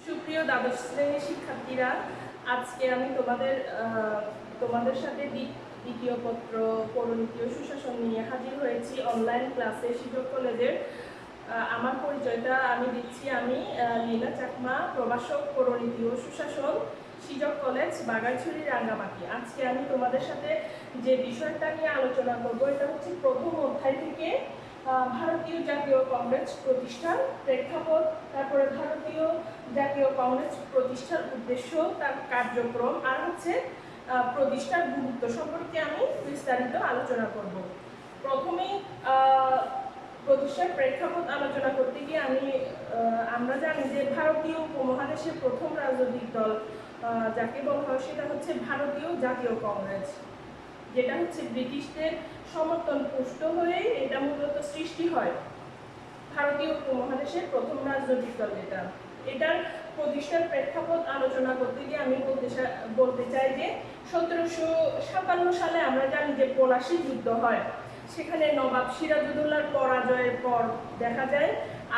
সুপ্রিয় দ্বাদশ শ্রেণীর শিক্ষার্থীরা, আজকে আমি তোমাদের সাথে দ্বিতীয় পত্র পৌরনীতি ও সুশাসন নিয়ে হাজির হয়েছি অনলাইন ক্লাসে শিক্ষক কলেজের। আমার পরিচয়টা আমি দিচ্ছি। আমি লীনা চাকমা, প্রভাষক পৌরনীতি ও সুশাসন, শিক্ষক কলেজ, বাগাইছড়ি, রাঙ্গামাটি। আজকে আমি তোমাদের সাথে যে বিষয়টা নিয়ে আলোচনা করব এটা হচ্ছে প্রথম অধ্যায় থেকে ভারতীয় জাতীয় কংগ্রেস প্রতিষ্ঠার প্রেক্ষাপট, তারপরে ভারতীয় জাতীয় কংগ্রেস প্রতিষ্ঠার উদ্দেশ্য, তার কার্যক্রম, আর হচ্ছে প্রতিষ্ঠার গুরুত্ব সম্পর্কে আমি বিস্তারিত আলোচনা করব। প্রথমেই প্রতিষ্ঠার প্রেক্ষাপট আলোচনা করতে গিয়ে আমরা জানি যে ভারতীয় উপমহাদেশের প্রথম রাজনৈতিক দল যাকে বলা হয় সেটা হচ্ছে ভারতীয় জাতীয় কংগ্রেস, যেটা হচ্ছে ব্রিটিশদের সমর্থন পুষ্ট হয়ে এটা মূলত সৃষ্টি হয়। ভারতীয় উপমহাদেশের প্রথম রাজনৈতিক দল এটার প্রতিষ্ঠার প্রেক্ষাপট আলোচনা করতে গিয়ে আমি বলতে চাই যে 1757 সালে আমরা জানি যে পলাশী যুদ্ধ হয়। সেখানে নবাব সিরাজউদ্দৌলার পরাজয়ের পর দেখা যায়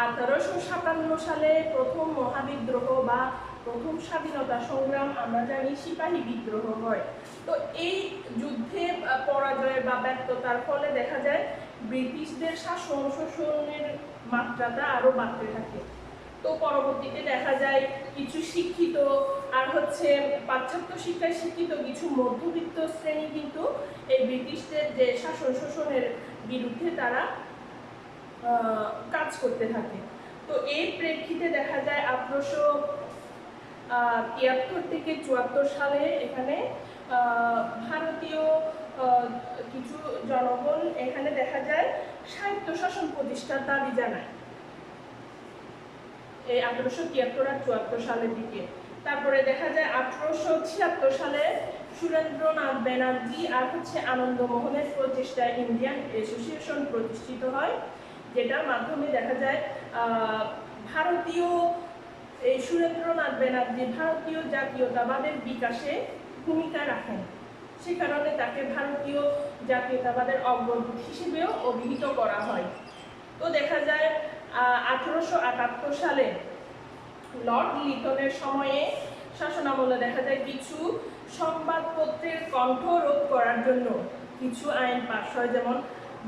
1857 সালে প্রথম মহাবিদ্রোহ বা প্রথম স্বাধীনতা সংগ্রাম আমরা জানি সিপাহী বিদ্রোহ হয়। তো এই যুদ্ধে পরাজয় বা ব্যর্থতার ফলে দেখা যায় ব্রিটিশদের শাসন শোষণের মাত্রাটা আরো বাড়তে থাকে। তো পরবর্তীতে দেখা যায় কিছু শিক্ষিত আর হচ্ছে পাশ্চাত্য শিক্ষায় শিক্ষিত কিছু মধ্যবিত্ত শ্রেণী কিন্তু এই ব্রিটিশদের যে শাসন শোষণের বিরুদ্ধে তারা কাজ করতে থাকে। তো এই প্রেক্ষিতে দেখা যায় 1873 থেকে 74 সালে এখানে ভারতীয় কিছু জনগণ এখানে দেখা যায় স্বায়ত্তশাসন প্রতিষ্ঠার দাবি জানায় এই 1873 আর 74 সালের দিকে। তারপরে দেখা যায় 1876 সালে সুরেন্দ্রনাথ ব্যানার্জি আর হচ্ছে আনন্দমোহনের প্রচেষ্টায় ইন্ডিয়ান অ্যাসোসিয়েশন প্রতিষ্ঠিত হয়, যেটার মাধ্যমে দেখা যায় ভারতীয় এই সুরেন্দ্রনাথ ব্যানার্জি ভারতীয় জাতীয়তাবাদের বিকাশে ভূমিকা রাখেন। সে কারণে তাকে ভারতীয় জাতীয়তাবাদের অগ্রদূত হিসেবেও অভিহিত করা হয়। তো দেখা যায় 1878 সালে লর্ড লিটনের সময়ে শাসনামলে দেখা যায় কিছু সংবাদপত্রের কণ্ঠ রোধ করার জন্য কিছু আইন পাস হয়, যেমন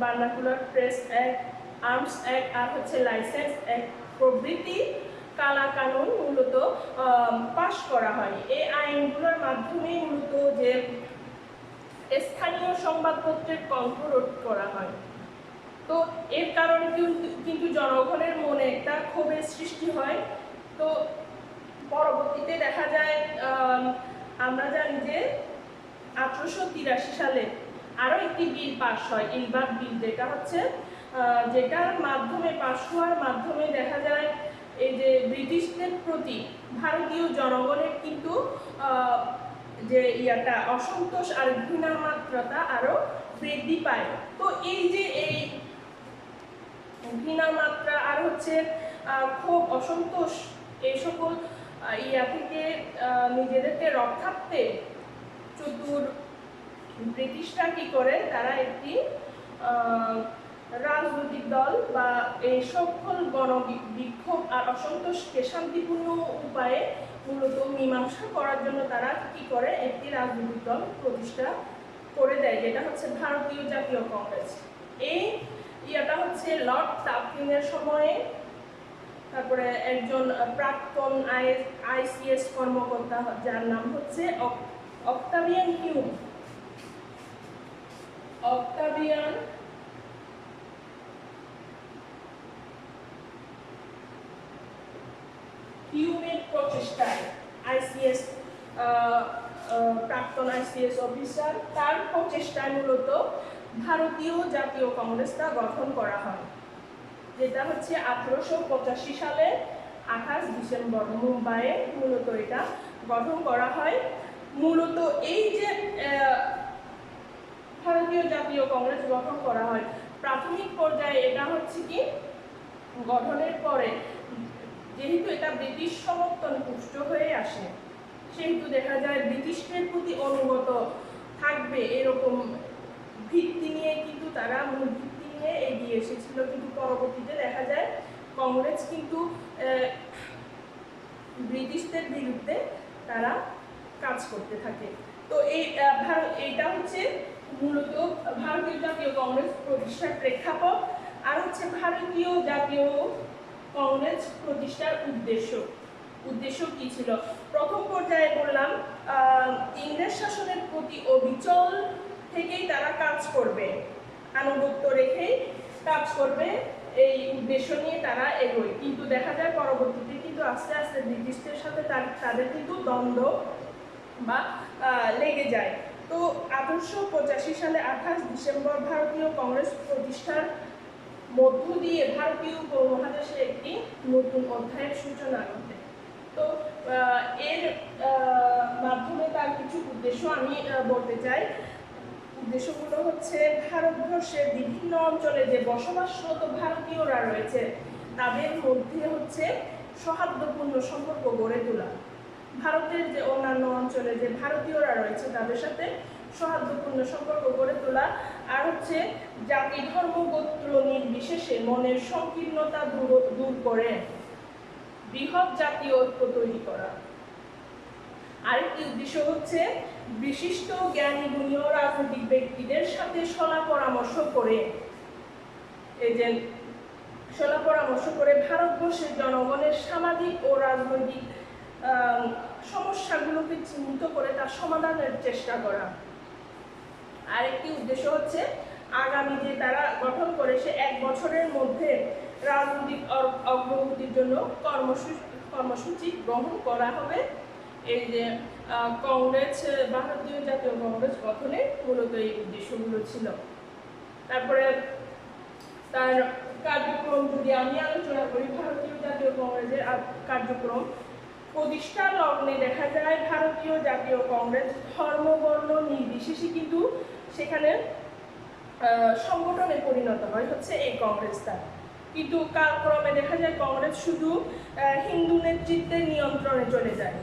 vernacular press act, arms act আর হচ্ছে লাইসেন্স অ্যাক্ট প্রভৃতি কালা কানুন মূলত পাশ করা হয়। এই আইনগুলোর মাধ্যমে মূলত যে স্থানীয় সংবাদপত্রের কণ্ঠ রোধ করা হয়। তো এর কারণে কিন্তু জনগণের মনে একটা ক্ষোভের সৃষ্টি হয়। তো পরবর্তীতে দেখা যায় আমরা জানি যে 1883 সালে আরও একটি বিল পাস হয়, ইলবার্ট বিল, যেটা হচ্ছে যেটার মাধ্যমে পাস হওয়ার মাধ্যমে দেখা যায় এই যে ব্রিটিশদের প্রতি ভারতীয় জনগণের কিন্তু যে অসন্তোষ আর ঘৃণার মাত্রাটা আরো বৃদ্ধি পায়। তো এই যে এই ঘৃণার মাত্রা আর হচ্ছে ক্ষোভ, অসন্তোষ, এই সকল থেকে নিজেদেরকে রক্ষার্থে ব্রিটিশরা কি করে, তারা একটি রাজনৈতিক দল বা এই সকল গণবিক্ষোভ আর অসন্তোষকে শান্তিপূর্ণ উপায়ে মূলত মীমাংসা করার জন্য তারা কি করে, একটি রাজনৈতিক দল প্রতিষ্ঠা করে দেয়, যেটা হচ্ছে ভারতীয় জাতীয় কংগ্রেস। এই হচ্ছে লর্ড টাফকিনের সময়ে। তারপরে একজন প্রাক্তন আইসিএস কর্মকর্তা যার নাম হচ্ছে অক্টাভিয়ান হিউমের প্রচেষ্টায় প্রাক্তন আইসিএস অফিসার, তার প্রচেষ্টায় মূলত ভারতীয় জাতীয় কংগ্রেসটা গঠন করা হয়, যেটা হচ্ছে 1885 সালে 28 ডিসেম্বর মুম্বাইয়ে মূলত এটা গঠন করা হয়। মূলত এই যে ভারতীয় জাতীয় কংগ্রেস গঠন করা হয়, প্রাথমিক পর্যায়ে এটা হচ্ছে কি গঠনের পরে যেহেতু এটা ব্রিটিশ সমর্থন পুষ্ট হয়ে আসে, সেহেতু দেখা যায় ব্রিটিশদের প্রতি অনুগত থাকবে এরকম ভিত্তি নিয়ে কিন্তু তারা মূল ভিত্তি নিয়ে এগিয়ে এসেছিল। কিন্তু পরবর্তীতে দেখা যায় কংগ্রেস কিন্তু ব্রিটিশদের বিরুদ্ধে তারা কাজ করতে থাকে। তো এইটা হচ্ছে মূলত ভারতীয় জাতীয় কংগ্রেস প্রতিষ্ঠার প্রেক্ষাপট, আর হচ্ছে ভারতীয় জাতীয় কংগ্রেস প্রতিষ্ঠার উদ্দেশ্য কি ছিল। প্রথম পর্যায়ে বললাম ইংরেজ শাসনের প্রতি অবিচল থেকেই তারা কাজ করবে, আনুগত্য রেখেই কাজ করবে, এই উদ্দেশ্য নিয়ে তারা এগোয়। কিন্তু দেখা যায় পরবর্তীতে কিন্তু আস্তে আস্তে ব্রিটিশদের সাথে তাদের কিন্তু দ্বন্দ্ব বা লেগে যায়। তো 1885 সালে 28 ডিসেম্বর ভারতীয় কংগ্রেস প্রতিষ্ঠার মধ্য দিয়ে ভারতীয় উপমহাদেশে একটি নতুন অধ্যায়ের সূচনা ঘটে। তো এর মাধ্যমে তার কিছু উদ্দেশ্য আমি বলতে চাই। উদ্দেশ্যগুলো হচ্ছে ভারতবর্ষের বিভিন্ন অঞ্চলে যে বসবাসরত ভারতীয়রা রয়েছে তাদের মধ্যে হচ্ছে সৌহার্দ্যপূর্ণ সম্পর্ক গড়ে তোলা, ভারতের যে অন্যান্য অঞ্চলে যে ভারতীয়রা রয়েছে তাদের সাথে সৌহার্দ্যপূর্ণ সম্পর্ক গড়ে তোলা, আর হচ্ছে জাতি ধর্ম গোত্র নির্বিশেষে মনের সংকীর্ণতা দূর করে বৃহৎ জাতীয় ঐক্য তৈরি করা। আরেকটি উদ্দেশ্য হচ্ছে বিশিষ্ট জ্ঞানী গুণীয় রাজনৈতিক ব্যক্তিদের সাথে সলা পরামর্শ করে ভারতবর্ষের জনগণের সামাজিক ও রাজনৈতিক সমস্যাগুলোকে চিহ্নিত করে তার সমাধানের চেষ্টা করা। আরেকটি উদ্দেশ্য হচ্ছে আগামী যে তারা গঠন করে সে 1 বছরের মধ্যে রাজনৈতিক অগ্রগতির জন্য কর্মসূচি গ্রহণ করা হবে। এই যে কংগ্রেস, ভারতীয় জাতীয় কংগ্রেস গঠনের মূলত এই উদ্দেশ্যগুলো ছিল। তারপরে তার কার্যক্রম যদি আমি আলোচনা করি, ভারতীয় জাতীয় কংগ্রেসের কার্যক্রম প্রতিষ্ঠা লগ্নে দেখা যায় ভারতীয় জাতীয় কংগ্রেস ধর্ম বর্ণ নির্বিশেষে কিন্তু সেখানে সংগঠনে পরিণত হয় হচ্ছে এই কংগ্রেসটা। কিন্তু কালক্রমে দেখা যায় কংগ্রেস শুধু হিন্দু নেতৃত্বের নিয়ন্ত্রণে চলে যায়।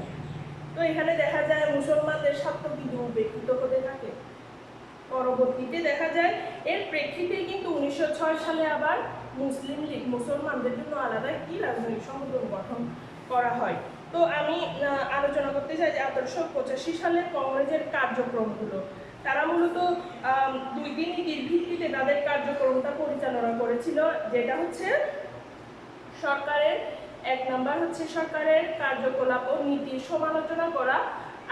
তো এখানে দেখা যায় মুসলমানদের স্বার্থ কিন্তু উপেক্ষিত হতে থাকে। পরবর্তীতে দেখা যায় এর প্রেক্ষিতে কিন্তু 1906 সালে আবার মুসলিম লীগ, মুসলমানদের জন্য আলাদা একটি রাজনৈতিক সংগঠন গঠন করা হয়। তো আমি আলোচনা করতে চাই যে 1885 সালের কংগ্রেসের কার্যক্রমগুলো। তারা মূলত 2টি নীতির ভিত্তিতে তাদের কার্যক্রমটা পরিচালনা করেছিল, যেটা হচ্ছে সরকারের 1 নাম্বার হচ্ছে সরকারের কার্যকলাপ ও নীতির সমালোচনা করা,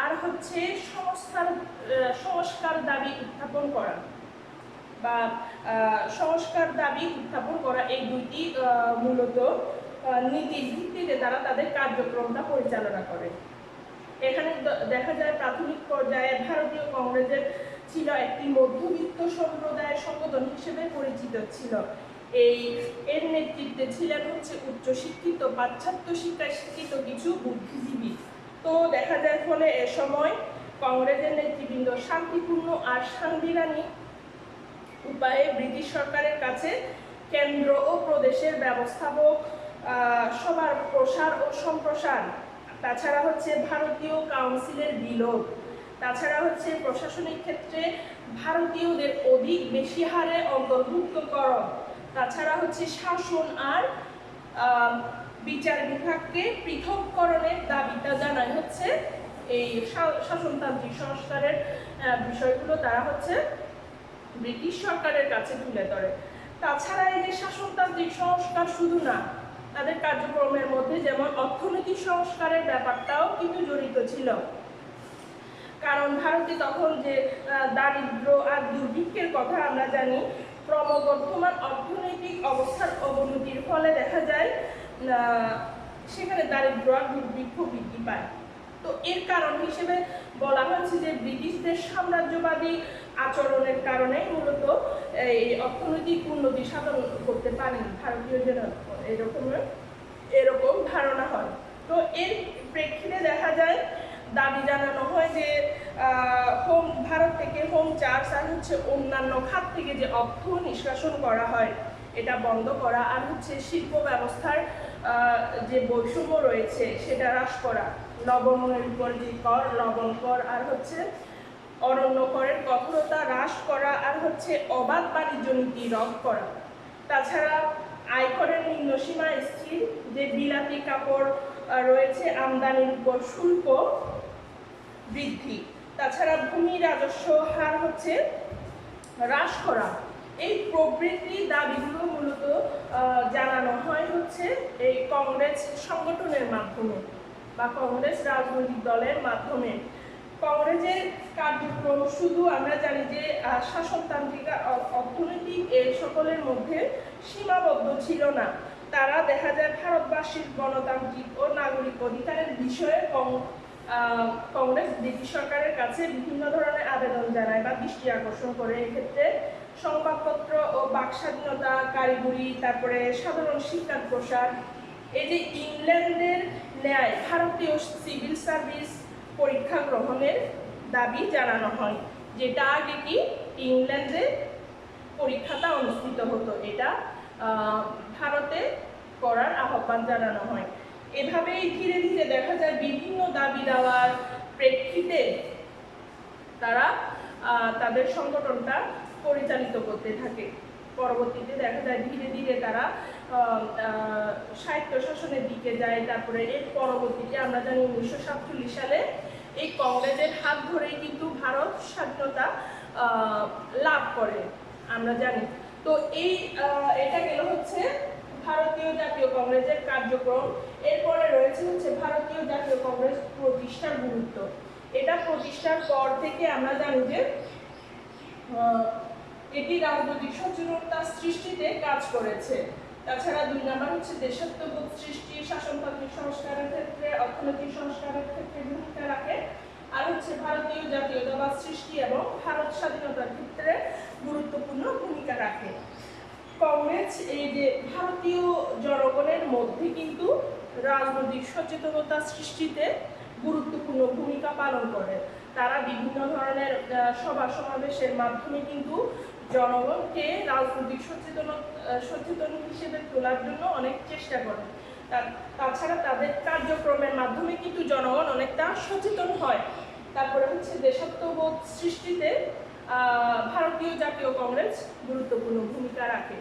আর হচ্ছে সংস্কার দাবি উত্থাপন করা বা সংস্কার দাবি উত্থাপন করা। এই 2টি মূলত নীতির ভিত্তিতে তারা তাদের কার্যক্রমটা পরিচালনা করে। এখানে দেখা যায় প্রাথমিক পর্যায়ে ভারতীয় কংগ্রেসের ছিল একটি মধ্যবিত্ত সম্প্রদায়ের সংগঠন হিসেবে পরিচিত ছিল। এর নেতৃত্বে ছিলেন হচ্ছে উচ্চশিক্ষিত পাশ্চাত্য শিক্ষায় শিক্ষিত কিছু বুদ্ধিজীবী। তো দেখা যায় ফলে এ সময় কংগ্রেসের নেতৃবৃন্দ শান্তিপূর্ণ আর সাংবিধানিক উপায়ে ব্রিটিশ সরকারের কাছে কেন্দ্র ও প্রদেশের ব্যবস্থাপক সবার প্রসার ও সম্প্রসার, তাছাড়া হচ্ছে ভারতীয় কাউন্সিলের বিলোপ, তাছাড়া হচ্ছে প্রশাসনিক ক্ষেত্রে ভারতীয়দের অধিক বেশি হারে অন্তর্ভুক্তকরণ, তাছাড়া হচ্ছে শাসন আর বিচার বিভাগকে পৃথককরণের দাবিটা জানায় হচ্ছে এই শাসনতান্ত্রিক সংস্কারের বিষয়গুলো তারা হচ্ছে ব্রিটিশ সরকারের কাছে তুলে ধরে। তাছাড়া এই যে শাসনতান্ত্রিক সংস্কার শুধু না, তাদের কার্যক্রমের মধ্যে যেমন অর্থনৈতিক সংস্কারের ব্যাপারটাও কিন্তু জড়িত ছিল। কারণ ভারতে তখন যে দারিদ্র আর দুর্ভিক্ষের কথা আমরা জানি, ক্রমবর্ধমান অর্থনৈতিক অবস্থার অবনতির ফলে দেখা যায় সেখানে দারিদ্র আর দুর্ভিক্ষ বৃদ্ধি পায়। তো এর কারণ হিসেবে বলা হয়েছে যে ব্রিটিশদের সাম্রাজ্যবাদী আচরণের কারণে মূলত এই অর্থনৈতিক উন্নতি সাধন করতে পারেন ভারতীয় জনগণ, এরকম ধারণা হয়। তো এর প্রেক্ষিতে দেখা যায় দাবি জানানো হয় যে ভারত থেকে হোম চার্জ আর হচ্ছে অন্যান্য খাত থেকে যে অর্থ নিষ্কাশন করা হয় এটা বন্ধ করা, আর হচ্ছে শিল্প ব্যবস্থার যে বৈষম্য রয়েছে সেটা হ্রাস করা, লবণের উপর যে কর, লবণ কর, আর হচ্ছে অরণ্য করের কঠোরতা হ্রাস করা, আর হচ্ছে অবাধ বাণিজ্য নীতি রদ করা। তাছাড়া আয়করের নিম্নসীমা স্থির, যে বিলাতি কাপড় রয়েছে আমদানির উপর শুল্ক বৃদ্ধি, তাছাড়া ভূমি রাজস্ব হার হচ্ছে হ্রাস করা। এই প্রবৃত্তি দাবিগুলো মূলত জানানো হয় হচ্ছে এই কংগ্রেস সংগঠনের মাধ্যমে বা কংগ্রেস রাজনৈতিক দলের মাধ্যমে। কংগ্রেসের কার্যক্রম শুধু আমরা জানি যে শাসনতান্ত্রিক অর্থনৈতিক এই সকলের মধ্যে সীমাবদ্ধ ছিল না। তারা দেখা যায় ভারতবাসীর গণতান্ত্রিক ও নাগরিক অধিকারের বিষয়ে কংগ্রেস ব্রিটিশ সরকারের কাছে বিভিন্ন ধরনের আবেদন জানায় বা দৃষ্টি আকর্ষণ করে। এক্ষেত্রে সংবাদপত্র ও বাক স্বাধীনতা, কারিগরি, তারপরে সাধারণ শিক্ষার প্রসার, এই যে ইংল্যান্ডের ন্যায় ভারতীয় সিভিল সার্ভিস পরীক্ষা গ্রহণের দাবি জানানো হয়, যেটা আগে কি ইংল্যান্ডে পরীক্ষাটা অনুষ্ঠিত হতো, এটা ভারতে করার আহ্বান জানানো হয়। এভাবেই ধীরে ধীরে দেখা যায় বিভিন্ন দাবি দেওয়ার প্রেক্ষিতে তারা তাদের সংগঠনটা পরিচালিত করতে থাকে। পরবর্তীতে দেখা যায় ধীরে ধীরে তারা স্বায়ত্তশাসনের দিকে যায়। তারপরে এর পরবর্তীতে আমরা জানি 1947 সালে এই কংগ্রেসের হাত ধরেই কিন্তু ভারত স্বাধীনতা লাভ করে, আমরা জানি। তো এটা গেল হচ্ছে ভারতীয় জাতীয় কংগ্রেসের কার্যক্রম। এরপরে রয়েছে হচ্ছে ভারতীয় জাতীয় কংগ্রেস প্রতিষ্ঠার গুরুত্ব। এটা প্রতিষ্ঠার পর থেকে আমরা জানি যে এটি রাজনৈতিক সচেতনতা সৃষ্টিতে কাজ করেছে। তাছাড়া 2 নম্বর হচ্ছে দেশাত্মবোধ সৃষ্টি, শাসনতান্ত্রিক সংস্কারের ক্ষেত্রে, অর্থনৈতিক সংস্কারের ক্ষেত্রে ভূমিকা রাখে। আর হচ্ছে ভারতীয় জাতীয়তাবাদ সৃষ্টি এবং ভারত স্বাধীনতার ক্ষেত্রে গুরুত্বপূর্ণ ভূমিকা রাখে। কংগ্রেস এই যে ভারতীয় জনগণের মধ্যে কিন্তু রাজনৈতিক সচেতনতা সৃষ্টিতে গুরুত্বপূর্ণ ভূমিকা পালন করে। তারা বিভিন্ন ধরনের সভা সমাবেশের মাধ্যমে কিন্তু জনগণকে রাজনৈতিক সচেতন হিসেবে তোলার জন্য অনেক চেষ্টা করে। তাছাড়া তাদের কার্যক্রমের মাধ্যমে কিন্তু জনগণ অনেকটা সচেতন হয়। তারপরে হচ্ছে দেশাত্মবোধ সৃষ্টিতে ভারতীয় জাতীয় কংগ্রেস গুরুত্বপূর্ণ ভূমিকা রাখে।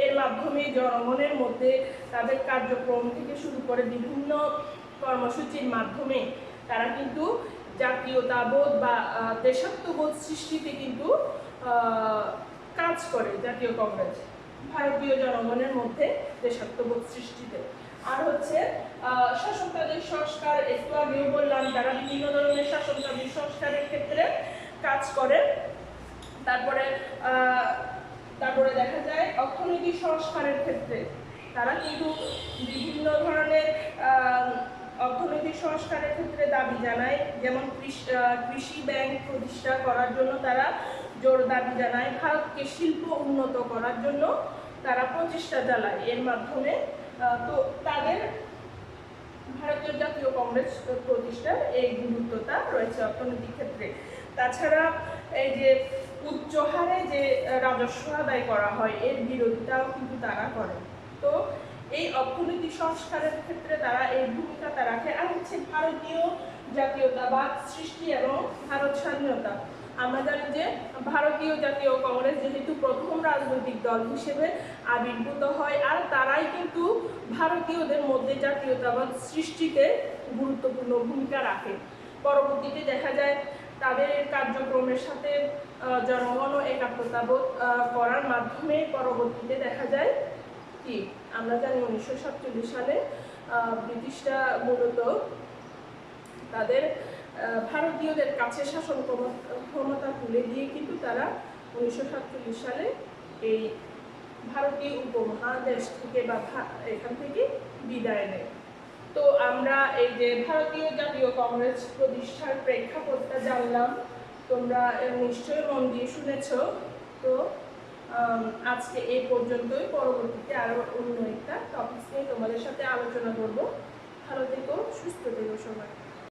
এর মাধ্যমে জনগণের মধ্যে তাদের কার্যক্রম থেকে শুরু করে বিভিন্ন কর্মসূচির মাধ্যমে তারা কিন্তু জাতীয়তাবোধ বা দেশাত্মবোধ সৃষ্টিতে কিন্তু কাজ করে জাতীয় কংগ্রেস ভারতীয় জনগণের মধ্যে দেশাত্মবোধ সৃষ্টিতে। আর হচ্ছে শাসনতান্ত্রিক সংস্কার, একটু আগেও বললাম, তারা বিভিন্ন ধরনের শাসনতান্ত্রিক সংস্কারের ক্ষেত্রে কাজ করে। তারপরে দেখা যায় অর্থনৈতিক সংস্কারের ক্ষেত্রে তারা কিন্তু বিভিন্ন ধরনের অর্থনৈতিক সংস্কারের ক্ষেত্রে দাবি জানায়। যেমন কৃষি ব্যাংক প্রতিষ্ঠা করার জন্য তারা জোর দাবি জানায়। ভারতকে শিল্প উন্নত করার জন্য তারা প্রচেষ্টা চালায়। এর মাধ্যমে তো তাদের ভারতীয় জাতীয় কংগ্রেস প্রতিষ্ঠার এই গুরুত্বটা রয়েছে অর্থনৈতিক ক্ষেত্রে। তাছাড়া এই যে উচ্চ হারে যে রাজস্ব আদায় করা হয়, এর বিরোধিতাও কিন্তু তারা করে। তো এই অর্থনৈতিক সংস্কারের ক্ষেত্রে তারা এই ভূমিকাটা রাখে। আর হচ্ছে ভারতীয় জাতীয়তাবাদ সৃষ্টি এবং ভারত স্বাধীনতা। আমরা জানি যে ভারতীয় জাতীয় কংগ্রেস যেহেতু প্রথম রাজনৈতিক দল হিসেবে আবির্ভূত হয়, আর তারাই কিন্তু ভারতীয়দের মধ্যে জাতীয়তাবাদ সৃষ্টিতে গুরুত্বপূর্ণ ভূমিকা রাখে। পরবর্তীতে দেখা যায় তাদের কার্যক্রমের সাথে জনগণ একাত্মতাবোধ করার মাধ্যমে পরবর্তীতে দেখা যায় কি আমরা জানি 1947 সালে ব্রিটিশরা মূলত তাদের ভারতীয়দের কাছে শাসন ক্ষমতা তুলে দিয়ে কিন্তু তারা 1947 সালে এই ভারতীয় উপমহাদেশ থেকে বা এখান থেকে বিদায় নেয়। তো আমরা এই যে ভারতীয় জাতীয় কংগ্রেস প্রতিষ্ঠার প্রেক্ষাপটটা জানলাম, তোমরা নিশ্চয়ই মন দিয়ে শুনেছ। তো আজকে এই পর্যন্তই। পরবর্তীতে আরও অন্য একটা টপিক নিয়ে তোমাদের সাথে আলোচনা করব। ভালো থেকো, সুস্থ থেকো সবাই।